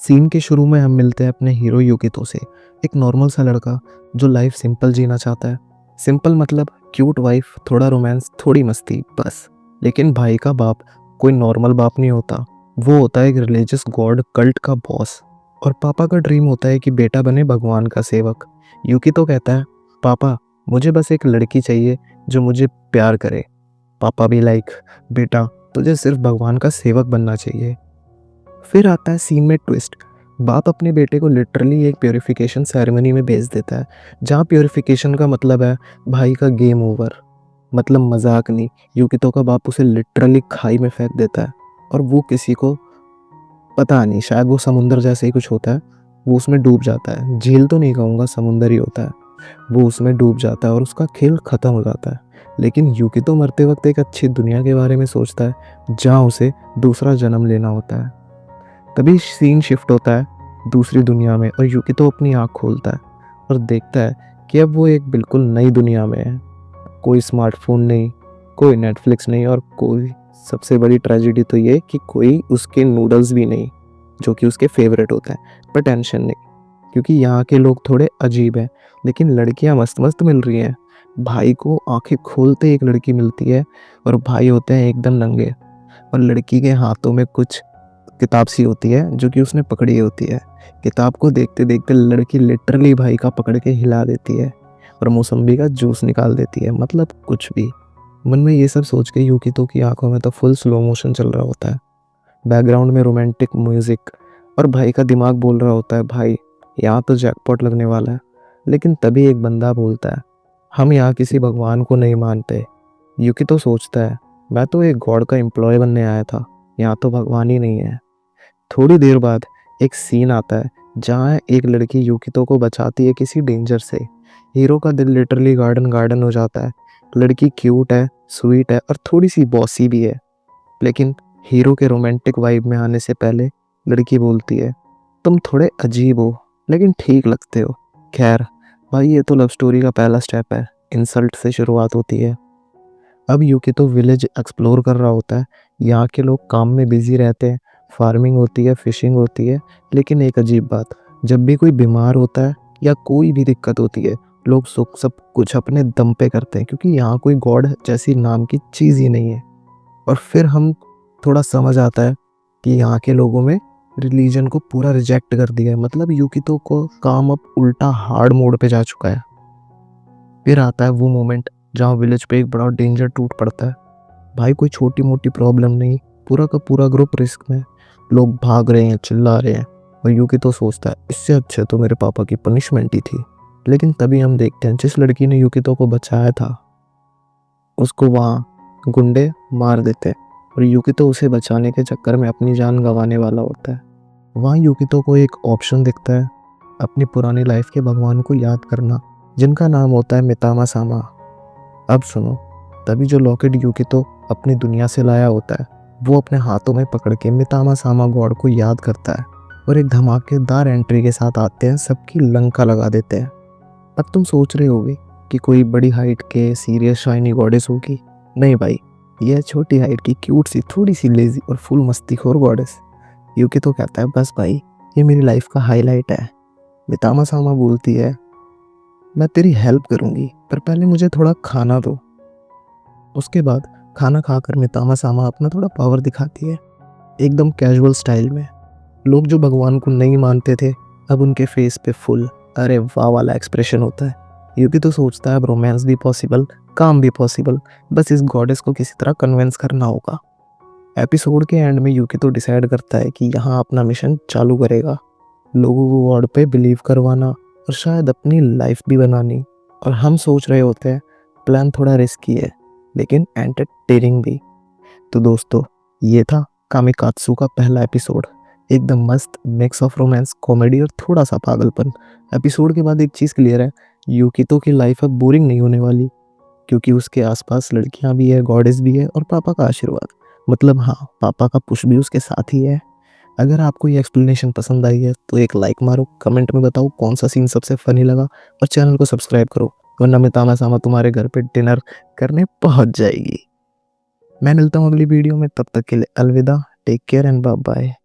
Scene के शुरू में हम मिलते हैं अपने हीरो युकितो से। एक नॉर्मल सा लड़का जो लाइफ सिंपल जीना चाहता है। सिंपल मतलब क्यूट वाइफ, थोड़ा रोमांस, थोड़ी मस्ती, बस। लेकिन भाई का बाप कोई नॉर्मल बाप नहीं होता। वो होता है एक रिलीजियस गॉड कल्ट का बॉस। और पापा का ड्रीम होता है कि बेटा बने भगवान का सेवक। युकितो कहता है, पापा मुझे बस एक लड़की चाहिए जो मुझे प्यार करे। पापा भी लाइक, बेटा तुझे सिर्फ भगवान का सेवक बनना चाहिए। फिर आता है सीन में ट्विस्ट। बाप अपने बेटे को लिटरली एक प्योरिफिकेशन सेरेमनी में भेज देता है, जहाँ प्योरिफिकेशन का मतलब है भाई का गेम ओवर। मतलब मजाक नहीं, युकितो का बाप उसे लिटरली खाई में फेंक देता है। और वो किसी को पता नहीं, शायद वो समुंदर जैसे ही कुछ होता है, वो उसमें डूब जाता है। झील तो नहीं कहूँगा, समुंदर ही होता है। वो उसमें डूब जाता है और उसका खेल ख़त्म हो जाता है। लेकिन युकितो मरते वक्त एक अच्छी दुनिया के बारे में सोचता है, जहाँ उसे दूसरा जन्म लेना होता है। तभी सीन शिफ्ट होता है दूसरी दुनिया में और युकितो अपनी आँख खोलता है और देखता है कि अब वो एक बिल्कुल नई दुनिया में है। कोई स्मार्टफोन नहीं, कोई नेटफ्लिक्स नहीं, और कोई सबसे बड़ी ट्रेजेडी तो ये कि कोई उसके नूडल्स भी नहीं जो कि उसके फेवरेट होता है। पर टेंशन नहीं, क्योंकि यहाँ के लोग थोड़े अजीब हैं। लेकिन लड़कियाँ मस्त मस्त मिल रही हैं। भाई को आंखें खोलते एक लड़की मिलती है और भाई होते हैं एकदम नंगे। और लड़की के हाथों में कुछ किताब सी होती है जो कि उसने पकड़ी होती है। किताब को देखते देखते लड़की लिटरली भाई का पकड़ के हिला देती है और मौसम्बी का जूस निकाल देती है। मतलब कुछ भी। मन में ये सब सोच के युकितो की आंखों में तो फुल स्लो मोशन चल रहा होता है। बैकग्राउंड में रोमांटिक म्यूजिक और भाई का दिमाग बोल रहा होता है, भाई यहाँ तो जैकपॉट लगने वाला है। लेकिन तभी एक बंदा बोलता है, हम यहाँ किसी भगवान को नहीं मानते। युकितो सोचता है, मैं तो एक गॉड का एम्प्लॉय बनने आया था, यहाँ तो भगवान ही नहीं है। थोड़ी देर बाद एक सीन आता है जहाँ एक लड़की युकितो को बचाती है किसी डेंजर से। हीरो का दिल लिटरली गार्डन गार्डन हो जाता है। लड़की क्यूट है, स्वीट है और थोड़ी सी बॉसी भी है। लेकिन हीरो के रोमांटिक वाइब में आने से पहले लड़की बोलती है, तुम थोड़े अजीब हो लेकिन ठीक लगते हो। खैर भाई, ये तो लव स्टोरी का पहला स्टेप है। इंसल्ट से शुरुआत होती है। अब युकितो विलेज एक्सप्लोर कर रहा होता है। यहाँ के लोग काम में बिजी रहते हैं, फार्मिंग होती है, फिशिंग होती है। लेकिन एक अजीब बात, जब भी कोई बीमार होता है या कोई भी दिक्कत होती है, लोग सुख सब कुछ अपने दम पे करते हैं, क्योंकि यहाँ कोई गॉड जैसी नाम की चीज़ ही नहीं है। और फिर हम थोड़ा समझ आता है कि यहाँ के लोगों में रिलीजन को पूरा रिजेक्ट कर दिया है। मतलब युकितो को काम अब उल्टा हार्ड मोड पे जा चुका है। फिर आता है वो मोमेंट जहाँ विलेज पे एक बड़ा डेंजर टूट पड़ता है। भाई कोई छोटी मोटी प्रॉब्लम नहीं, पूरा का पूरा ग्रुप रिस्क में। लोग भाग रहे हैं, चिल्ला रहे हैं। और युकितो सोचता है, इससे अच्छा तो मेरे पापा की पनिशमेंट ही थी। लेकिन तभी हम देखते हैं जिस लड़की ने युकितो को बचाया था उसको वहाँ गुंडे मार देते हैं। और युकितो उसे बचाने के चक्कर में अपनी जान गंवाने वाला होता है। वहाँ युकितो को एक ऑप्शन दिखता है, अपनी पुरानी लाइफ के भगवान को याद करना, जिनका नाम होता है मितामा सामा। अब सुनो, तभी जो लॉकेट युकितो अपनी दुनिया से लाया होता है, वो अपने हाथों में पकड़ के मितामा सामा गॉड को याद करता है और एक धमाकेदार एंट्री के साथ आते हैं, सबकी लंका लगा देते हैं। अब तुम सोच रहे होगे कि कोई बड़ी हाइट के सीरियस शाइनी गॉडेस होगी। नहीं भाई, यह छोटी हाइट की क्यूट सी, थोड़ी सी लेजी और फुल मस्तीखोर गॉडेस। युकितो कहता है, बस भाई ये मेरी लाइफ का हाईलाइट है। मितामा सामा बोलती है, मैं तेरी हेल्प करूंगी, पर पहले मुझे थोड़ा खाना दो। उसके बाद खाना खाकर मितामा सामा अपना थोड़ा पावर दिखाती है, एकदम कैजुअल स्टाइल में। लोग जो भगवान को नहीं मानते थे, अब उनके फेस पे फुल अरे वाह वाला एक्सप्रेशन होता है। युकी तो सोचता है अब रोमांस भी पॉसिबल, काम भी पॉसिबल, बस इस गॉडेस को किसी तरह कन्विंस करना होगा। एपिसोड के एंड में युकी तो डिसाइड करता है कि यहाँ अपना मिशन चालू करेगा, लोगों को गॉड पे बिलीव करवाना और शायद अपनी लाइफ भी बनानी। और हम सोच रहे होते हैं प्लान थोड़ा रिस्की है लेकिन एंटरटेनिंग भी। तो दोस्तों, ये था कामिकात्सु का पहला एपिसोड। एकदम मस्त मिक्स ऑफ रोमांस, कॉमेडी और थोड़ा सा पागलपन। एपिसोड के बाद एक चीज़ क्लियर है, युकितो की लाइफ अब बोरिंग नहीं होने वाली, क्योंकि उसके आसपास लड़कियां भी है, गॉडेस भी है और पापा का आशीर्वाद। मतलब हाँ, पापा का पुश भी उसके साथ ही है। अगर आपको ये एक्सप्लेनेशन पसंद आई है तो एक लाइक मारो, कमेंट में बताओ कौन सा सीन सबसे फनी लगा और चैनल को सब्सक्राइब करो, वरना मितामा सामा तुम्हारे घर पे डिनर करने पहुंच जाएगी। मैं मिलता हूँ अगली वीडियो में, तब तक के लिए अलविदा, take care and bye bye.